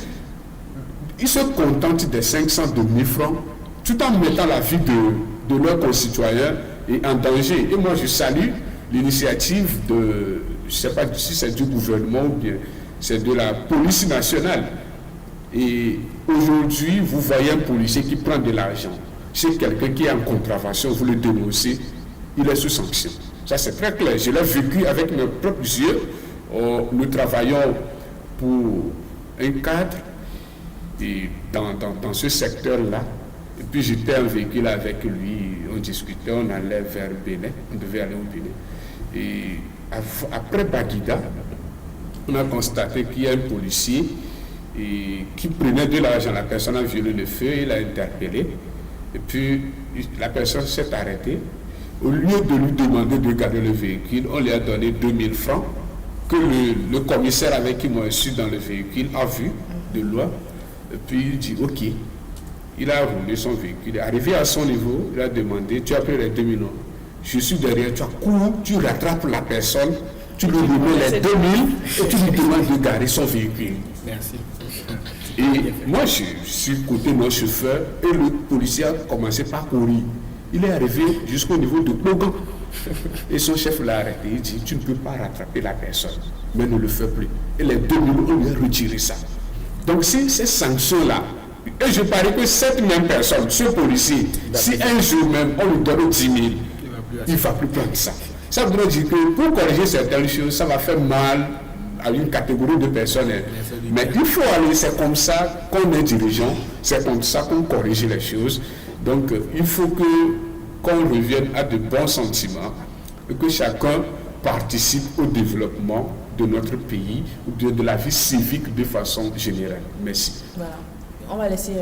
Ils se contentent des 500 de 1000 francs, tout en mettant la vie de leurs concitoyens en danger. Et moi, je salue l'initiative de, je ne sais pas si c'est du gouvernement ou bien c'est de la police nationale. Et aujourd'hui, vous voyez un policier qui prend de l'argent. C'est quelqu'un qui est en contravention, vous le dénoncez, il est sous sanction. Ça, c'est très clair. Je l'ai vécu avec mes propres yeux. Nous travaillons pour un cadre et dans ce secteur-là. Et puis, j'étais en véhicule avec lui, on discutait, on allait vers Bénin, on devait aller au Bénin. Et après Baguida, on a constaté qu'il y a un policier qui prenait de l'argent. La personne a violé le feu, il a interpellé. Et puis, la personne s'est arrêtée. Au lieu de lui demander de garder le véhicule, on lui a donné 2000 francs que le commissaire avec qui moi je suis dans le véhicule a vu de loin. Et puis, il dit, OK. Il a roulé son véhicule. Arrivé à son niveau, il a demandé, tu as pris les 2000 euros. Je suis derrière, tu as couru, tu rattrapes la personne, tu lui remets les 2000 et tu lui demandes de garer son véhicule. Merci. Et moi, je suis côté mon chauffeur et le policier a commencé par courir. Il est arrivé jusqu'au niveau de Bogan. Et son chef l'a arrêté. Il dit, tu ne peux pas rattraper la personne, mais ne le fais plus. Et les 2000, on lui a retiré ça. Donc, ces sanctions-là, et je parie que cette même personne, ce policier, si un jour même on lui donne 10 000, il ne va plus prendre ça. Ça voudrait dire que pour corriger certaines choses, ça va faire mal à une catégorie de personnes. Mais il faut aller, c'est comme ça qu'on est dirigeant, c'est comme ça qu'on corrige les choses. Donc il faut qu'on revienne à de bons sentiments et que chacun participe au développement de notre pays ou de la vie civique de façon générale. Merci. Voilà. On va laisser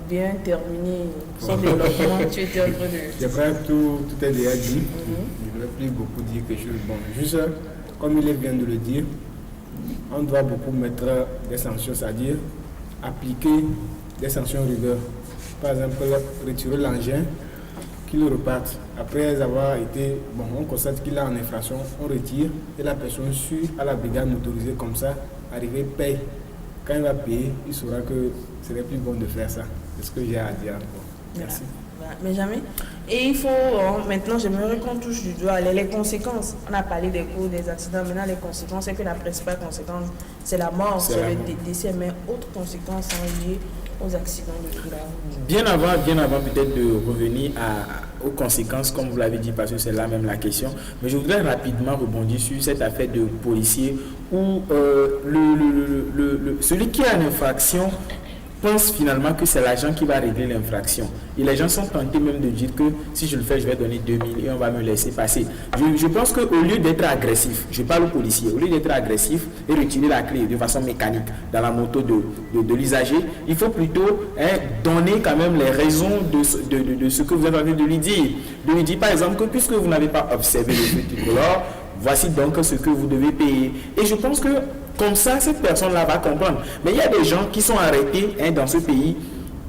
bien terminer son développement. Tu étais en train de... Je crois que tout est déjà dit. Je ne vais plus beaucoup dire quelque chose. Bon, juste comme il vient de le dire, on doit beaucoup mettre des sanctions, c'est-à-dire appliquer des sanctions rigueur. Par exemple, retirer l'engin, qu'il reparte. Après avoir été, bon, on constate qu'il est en infraction, on retire et la personne suit à la brigade motorisée comme ça, arriver, paye. Quand il va payer, il saura que ce serait plus bon de faire ça. C'est ce que j'ai à dire encore. Merci. Voilà. Mais jamais. Et il faut, maintenant, j'aimerais qu'on touche du doigt les conséquences. On a parlé des causes, des accidents. Maintenant, les conséquences, c'est que la principale conséquence, c'est la mort, c'est le décès. Mais autres conséquences sont liées aux accidents de tout là. Bien avant peut-être de revenir aux conséquences, comme vous l'avez dit, parce que c'est là même la question. Mais je voudrais rapidement rebondir sur cette affaire de policier où celui qui a une infraction pense finalement que c'est l'agent qui va régler l'infraction. Et les gens sont tentés même de dire que si je le fais, je vais donner 2000 et on va me laisser passer. Je pense qu'au lieu d'être agressif, je parle au policier, au lieu d'être agressif et retirer la clé de façon mécanique dans la moto de l'usager, il faut plutôt donner quand même les raisons de ce que vous êtes en train de lui dire. De lui dire par exemple que puisque vous n'avez pas observé le feu tricolore, voici donc ce que vous devez payer. Et je pense que comme ça, cette personne-là va comprendre. Mais il y a des gens qui sont arrêtés dans ce pays,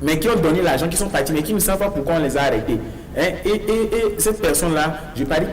mais qui ont donné l'argent, qui sont partis, mais qui ne savent pas pourquoi on les a arrêtés. Et cette personne-là, je parie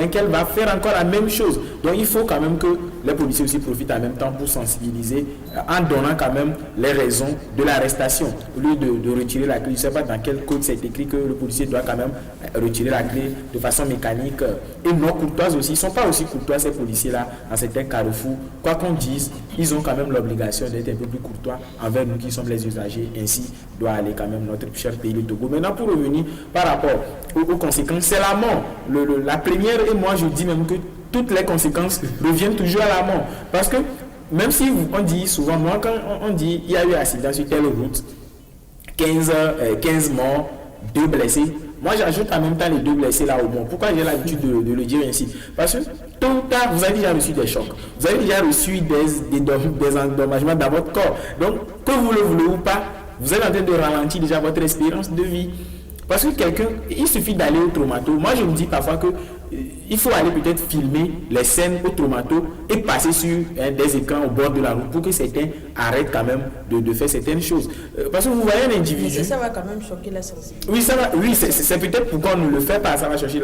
qu'elle va faire encore la même chose. Donc il faut quand même que les policiers aussi profitent en même temps pour sensibiliser, en donnant quand même les raisons de l'arrestation. Au lieu de retirer la clé, je ne sais pas dans quel code c'est écrit que le policier doit quand même retirer la clé de façon mécanique et non courtoise aussi. Ils ne sont pas aussi courtois ces policiers-là en certains carrefours. Quoi qu'on dise, ils ont quand même l'obligation d'être un peu plus courtois envers nous qui sommes les usagers. Ainsi doit aller quand même notre cher pays, le Togo. Maintenant, pour revenir par rapport aux conséquences, c'est la mort. La première, et moi je dis même que toutes les conséquences reviennent toujours à la mort. Parce que même si on dit souvent, moi quand on dit il y a eu un accident sur telle route, 15 morts, 2 blessés, moi j'ajoute en même temps les 2 blessés là au monde. Pourquoi j'ai l'habitude de le dire ainsi? Parce que tôt ou tard, vous avez déjà reçu des chocs, vous avez déjà reçu des endommagements dans votre corps. Donc, que vous le voulez ou pas, vous êtes en train de ralentir déjà votre espérance de vie. Parce que il suffit d'aller au traumato. Moi, je me dis parfois que il faut aller peut-être filmer les scènes au traumato et passer sur des écrans au bord de la route pour que certains arrêtent quand même de faire certaines choses. Parce que vous voyez un individu... Mais ça va quand même choquer la sensibilité. Oui, c'est peut-être pourquoi on ne le fait pas. Ça va choquer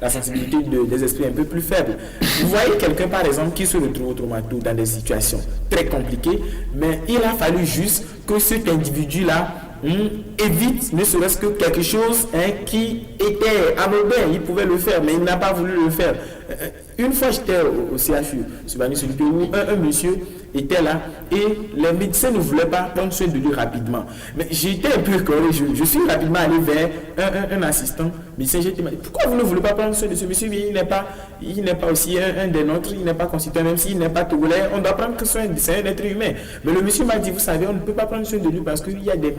la sensibilité des esprits un peu plus faibles. Vous voyez quelqu'un, par exemple, qui se retrouve au traumato dans des situations très compliquées, mais il a fallu juste que cet individu-là évite ne serait-ce que quelque chose qui était anodin. Il pouvait le faire, mais il n'a pas voulu le faire. Une fois j'étais au CHU, où un monsieur était là et les médecins ne voulaient pas prendre soin de lui rapidement. Mais j'étais un peu écœuré, je suis rapidement allé vers un assistant médecin. J'ai dit, pourquoi vous ne voulez pas prendre soin de ce monsieur? Il n'est pas aussi un des nôtres, il n'est pas constitué, même s'il n'est pas togolais, on doit prendre soin de c'est un être humain. Mais le monsieur m'a dit, vous savez, on ne peut pas prendre soin de lui parce qu'il y a des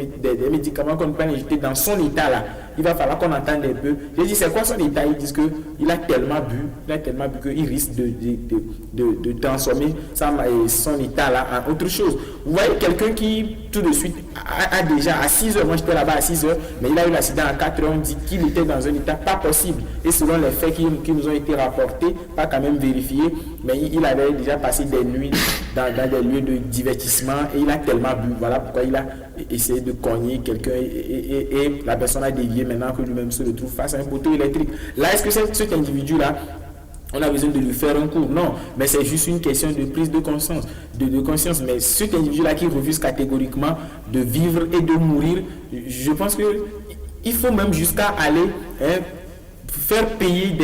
médicaments qu'on peut injecter dans son état là. Il va falloir qu'on entende un peu. J'ai dit, c'est quoi son état? Ils disent qu'il a tellement bu qu'il risque de transformer son état là en autre chose. Vous voyez quelqu'un qui tout de suite a déjà à 6 heures, moi j'étais là-bas à 6 heures, mais il a eu l'accident à 4 heures, on dit qu'il était dans un état pas possible. Et selon les faits qui nous ont été rapportés, pas quand même vérifiés, mais il avait déjà passé des nuits dans des lieux de divertissement et il a tellement bu. Voilà pourquoi il a essayé de cogner quelqu'un et la personne a dévié maintenant que lui-même se retrouve face à un poteau électrique. Là, est-ce que cet individu-là, on a besoin de lui faire un cours? Non, mais c'est juste une question de prise de conscience. Conscience. Mais cet individu-là qui refuse catégoriquement de vivre et de mourir, je pense qu'il faut même jusqu'à aller faire payer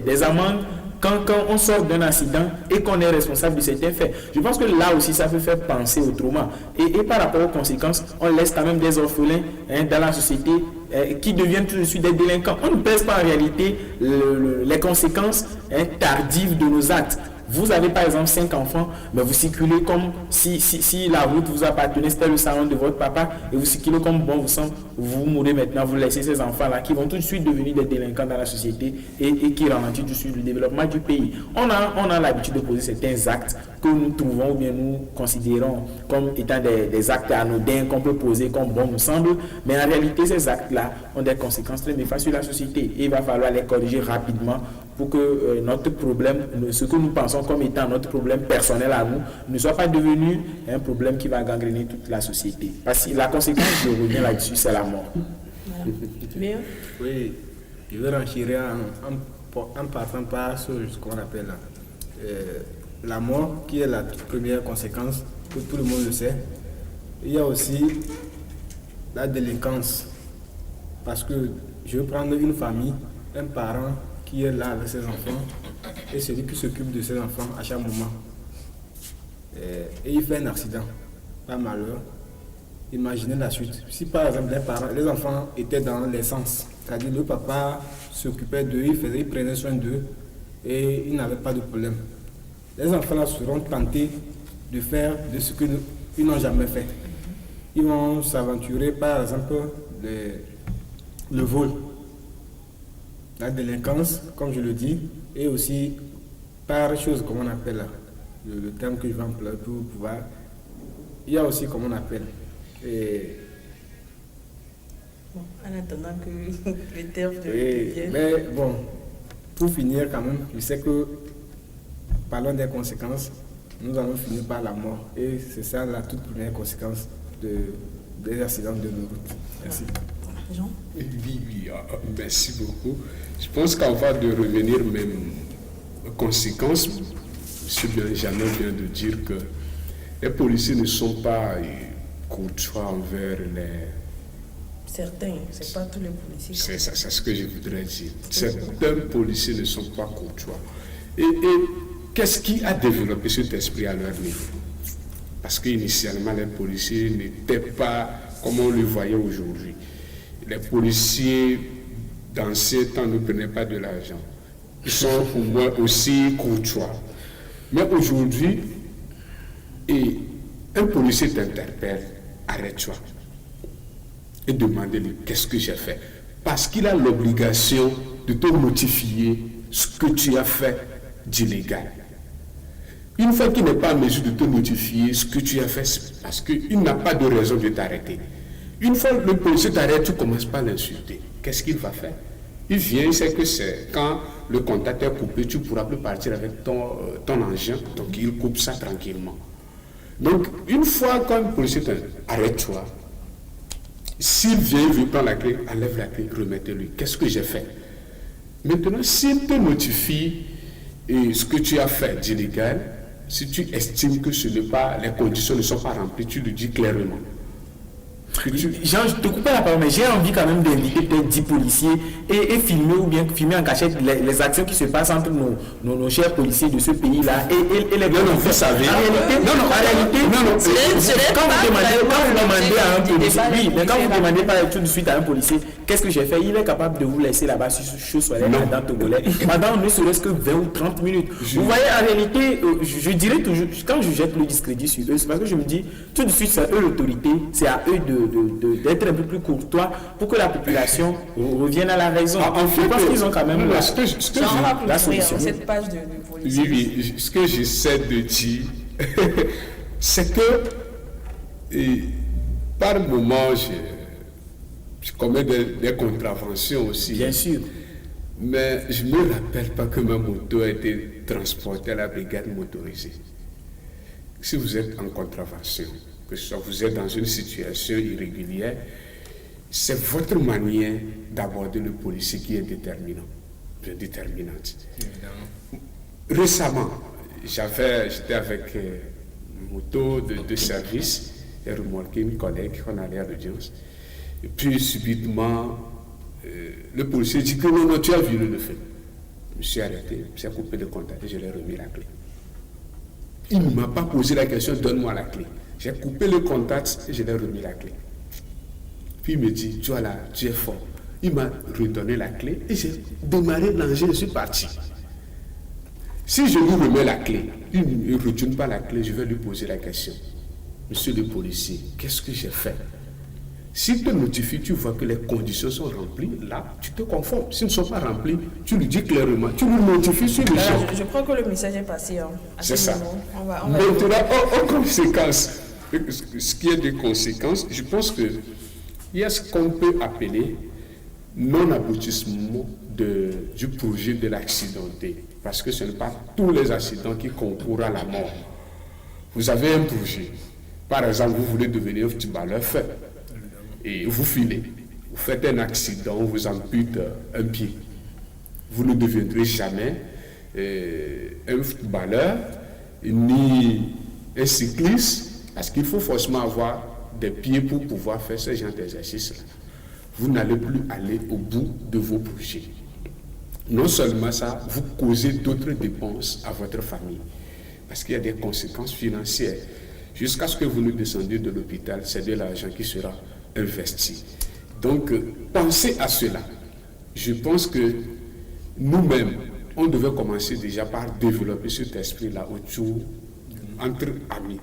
des amendes quand on sort d'un accident et qu'on est responsable de certains faits. Je pense que là aussi, ça peut faire penser autrement. Et par rapport aux conséquences, on laisse quand même des orphelins dans la société qui deviennent tout de suite des délinquants. On ne pèse pas en réalité les conséquences tardives de nos actes. Vous avez par exemple 5 enfants, mais vous circulez comme si la route vous appartenait, c'était le salon de votre papa, et vous circulez comme bon vous semble, vous mourrez maintenant, vous laissez ces enfants-là qui vont tout de suite devenir des délinquants dans la société et qui ralentissent tout de suite le développement du pays. On a l'habitude de poser certains actes que nous trouvons ou bien nous considérons comme étant des actes anodins qu'on peut poser comme bon nous semble, mais en réalité ces actes-là ont des conséquences très néfastes sur la société et il va falloir les corriger rapidement pour que notre problème, ce que nous pensons comme étant notre problème personnel à nous, ne soit pas devenu un problème qui va gangréner toute la société. Parce que la conséquence, je reviens là-dessus, c'est la mort. Voilà. Bien. Oui, je vais renchérir en passant par ce qu'on appelle la mort, qui est la première conséquence, que tout le monde le sait. Il y a aussi la délinquance. Parce que je vais prendre une famille, un parent qui est là avec ses enfants et celui qui s'occupe de ses enfants à chaque moment. Et il fait un accident, pas malheur. Imaginez la suite. Si par exemple les enfants étaient dans l'essence, c'est-à-dire le papa s'occupait d'eux, il prenait soin d'eux et il n'avait pas de problème. Les enfants là seront tentés de faire de ce qu'ils n'ont jamais fait. Ils vont s'aventurer par exemple le vol, la délinquance, comme je le dis, et aussi par chose comme on appelle le terme que je vais employer pour pouvoir. Il y a aussi comme on appelle. Bon, en attendant que les termes viennent. Mais bon, pour finir quand même, je sais que parlons des conséquences, nous allons finir par la mort. Et c'est ça la toute première conséquence des accidents de nos routes. Merci. Jean? Oui, merci beaucoup. Je pense qu'avant de revenir même aux conséquences, M. Benjamin vient de dire que les policiers ne sont pas courtois envers les... Certains, c'est pas tous les policiers. C'est ce que je voudrais dire. Certains policiers ne sont pas courtois. Et qu'est-ce qui a développé cet esprit à leur niveau? Parce qu'initialement, les policiers n'étaient pas comme on le voyait aujourd'hui. Les policiers, dans ces temps, ne prenaient pas de l'argent. Ils sont au moins aussi courtois. Mais aujourd'hui, un policier t'interpelle, arrête-toi et demande-lui qu'est-ce que j'ai fait. Parce qu'il a l'obligation de te notifier ce que tu as fait d'illégal. Une fois qu'il n'est pas en mesure de te notifier ce que tu as fait, c'est parce qu'il n'a pas de raison de t'arrêter. Une fois que le policier t'arrête, tu commences par l'insulter. Qu'est-ce qu'il va faire? Il vient, il sait que c'est quand le contact est coupé, tu ne pourras plus partir avec ton engin, donc il coupe ça tranquillement. Donc, une fois quand le policier t'arrête, arrête-toi. S'il vient, il veut prendre la clé, enlève la clé, remettez-lui. Qu'est-ce que j'ai fait? Maintenant, s'il te notifie ce que tu as fait d'illégal, si tu estimes que les conditions ne sont pas remplies, tu le dis clairement. Jean, je te coupe la parole, mais j'ai envie quand même d'inviter peut-être 10 policiers et filmer ou bien filmer en cachette les actions qui se passent entre nos chers policiers de ce pays-là et les non, vous savez. En réalité, quand vous demandez à un policier, oui, mais quand vous demandez pas tout de suite à un policier, qu'est-ce que j'ai fait, il est capable de vous laisser là-bas sur chaud soleil dans Togolais pendant ne serait-ce que 20 ou 30 minutes. Vous voyez, en réalité, je dirais toujours, quand je jette le discrédit sur eux, c'est parce que je me dis, tout de suite, c'est eux l'autorité, c'est à eux d'être un peu plus courtois pour que la population revienne à la raison. En fait, je pense qu'ils ont quand même la solution. Cette page de police. Oui, ce que j'essaie de dire, c'est que par moment, je commets des contraventions aussi. Bien sûr. Mais je ne me rappelle pas que ma moto a été transportée à la brigade motorisée. Si vous êtes en contravention, que vous êtes dans une situation irrégulière, c'est votre manière d'aborder le policier qui est déterminante. Récemment, j'étais avec une moto de service et remorqué une collègue qu'on allait à l'audience. Et puis subitement, le policier dit que non, tu as vu le fait. Je me suis arrêté, je me suis coupé le contact et je lui ai remis la clé. Il ne m'a pas posé la question, donne-moi la clé. J'ai coupé le contact et je lui ai remis la clé. Puis il me dit, tu es fort. Il m'a redonné la clé et j'ai démarré l'engin, je suis parti. Si je lui remets la clé, il ne retourne pas la clé, je vais lui poser la question. Monsieur le policier, qu'est-ce que j'ai fait? S'il te notifie, tu vois que les conditions sont remplies, là, tu te conformes. S'ils ne sont pas remplies, tu lui dis clairement, tu lui notifies sur le champ. Je crois que le message est passé. C'est ça. On va Maintenant, en conséquence, ce qui est des conséquences, je pense qu'il y a ce qu'on peut appeler non-aboutissement du projet de l'accidenté. Parce que ce n'est pas tous les accidents qui concourent à la mort. Vous avez un projet. Par exemple, vous voulez devenir footballeur fait. Et vous filez. Vous faites un accident, on vous ampute un pied. Vous ne deviendrez jamais un footballeur ni un cycliste, parce qu'il faut forcément avoir des pieds pour pouvoir faire ce genre d'exercice-là. Vous n'allez plus aller au bout de vos projets. Non seulement ça, vous causez d'autres dépenses à votre famille, parce qu'il y a des conséquences financières. Jusqu'à ce que vous ne descendiez de l'hôpital, c'est de l'argent qui sera investi. Donc, pensez à cela. Je pense que nous-mêmes, on devait commencer déjà par développer cet esprit-là autour, entre amis.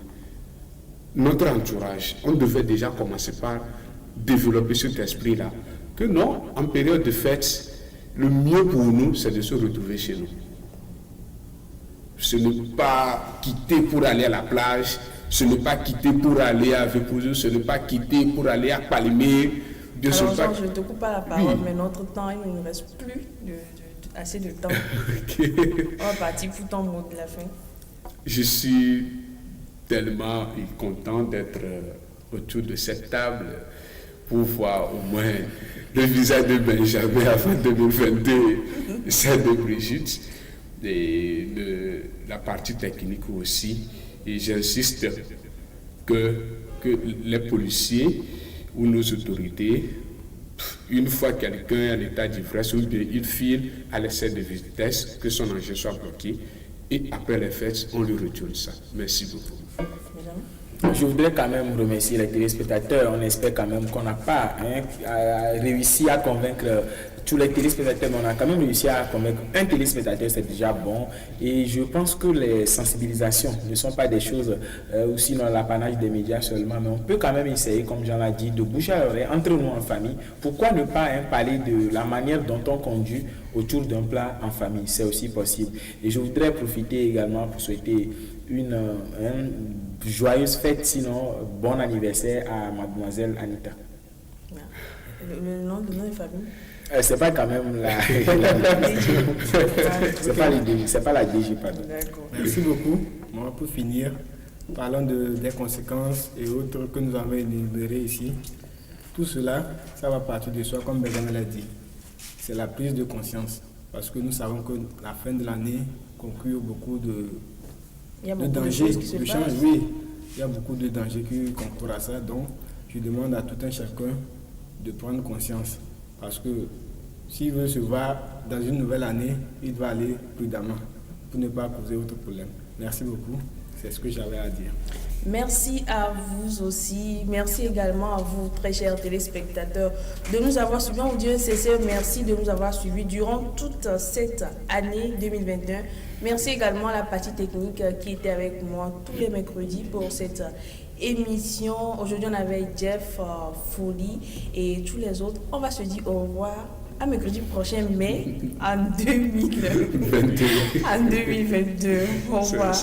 Notre entourage, on devait déjà commencer par développer cet esprit-là. Que non, en période de fête, le mieux pour nous, c'est de se retrouver chez nous. Ce n'est pas quitter pour aller à la plage, ce n'est pas quitter pour aller à Vépouze, ce n'est pas quitter pour aller à Palimé. Alors, Jean, je ne te coupe pas la parole, mais notre temps, il ne nous reste plus assez de temps. Okay. On va partir pour ton mot de la fin. Je suis tellement content d'être autour de cette table pour voir au moins le visage de Benjamin avant 2022, celle de Brigitte, et la partie technique aussi. Et j'insiste que les policiers ou nos autorités, une fois quelqu'un est en état d'ivresse ou bien il file à l'excès de vitesse, que son engin soit bloqué, et après les fêtes, on lui retourne ça. Merci beaucoup. Je voudrais quand même remercier les téléspectateurs. On espère quand même qu'on n'a pas réussi à convaincre tous les téléspectateurs, mais on a quand même réussi à convaincre un téléspectateur, c'est déjà bon. Et je pense que les sensibilisations ne sont pas des choses aussi dans l'apanage des médias seulement, mais on peut quand même essayer, comme Jean l'a dit, de bouger à l'oreille entre nous en famille. Pourquoi ne pas parler de la manière dont on conduit autour d'un plat en famille? C'est aussi possible. Et je voudrais profiter également pour souhaiter une joyeuse fête, sinon bon anniversaire à mademoiselle Anita. Le nom de notre famille? C'est pas quand même la c'est pas la DG, pardon. D'accord. Merci beaucoup. Moi, pour finir, parlons des conséquences et autres que nous avons énumérées ici. Tout cela, ça va partir de soi, comme Benjamin l'a dit. C'est la prise de conscience. Parce que nous savons que la fin de l'année conclut beaucoup de dangers, de change. Oui, il y a beaucoup de dangers qui concourent à ça. Donc, je demande à tout un chacun de prendre conscience. Parce que s'il veut se voir dans une nouvelle année, il doit aller prudemment pour ne pas causer autre problème. Merci beaucoup. C'est ce que j'avais à dire. Merci à vous aussi. Merci également à vous, très chers téléspectateurs, de nous avoir suivis. Oh Dieu, merci de nous avoir suivis durant toute cette année 2021. Merci également à la partie technique qui était avec moi tous les mercredis pour cette émission. Aujourd'hui, on avait Jeff, Folie et tous les autres. On va se dire au revoir à mercredi prochain, mais en 2022. Au revoir.